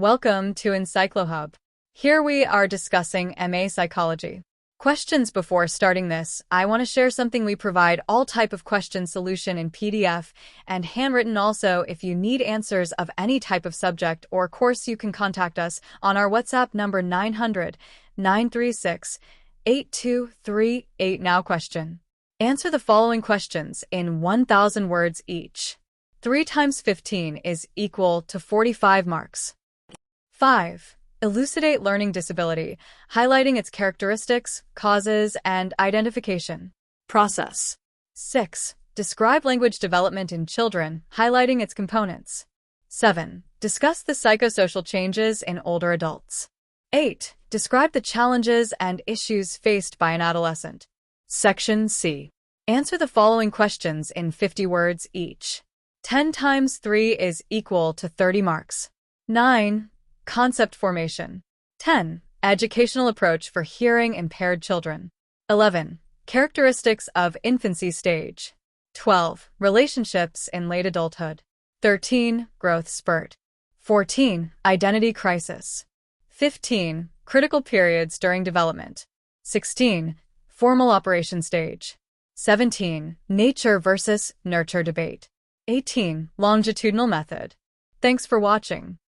Welcome to EncycloHub. Here we are discussing MA Psychology. Questions. Before starting this, I want to share something. We provide all type of question solution in PDF and handwritten. Also, if you need answers of any type of subject or course, you can contact us on our WhatsApp number 900-936-8238. Now question. Answer the following questions in 1,000 words each. 3 times 15 is equal to 45 marks. 5. Elucidate learning disability, highlighting its characteristics, causes, and identification process. 6. Describe language development in children, highlighting its components. 7. Discuss the psychosocial changes in older adults. 8. Describe the challenges and issues faced by an adolescent. Section C. Answer the following questions in 50 words each. 10 times 3 is equal to 30 marks. 9. Concept formation. 10. Educational approach for hearing-impaired children. 11. Characteristics of infancy stage. 12. Relationships in late adulthood. 13. Growth spurt. 14. Identity crisis. 15. Critical periods during development. 16. Formal operation stage. 17. Nature versus nurture debate. 18. Longitudinal method. Thanks for watching.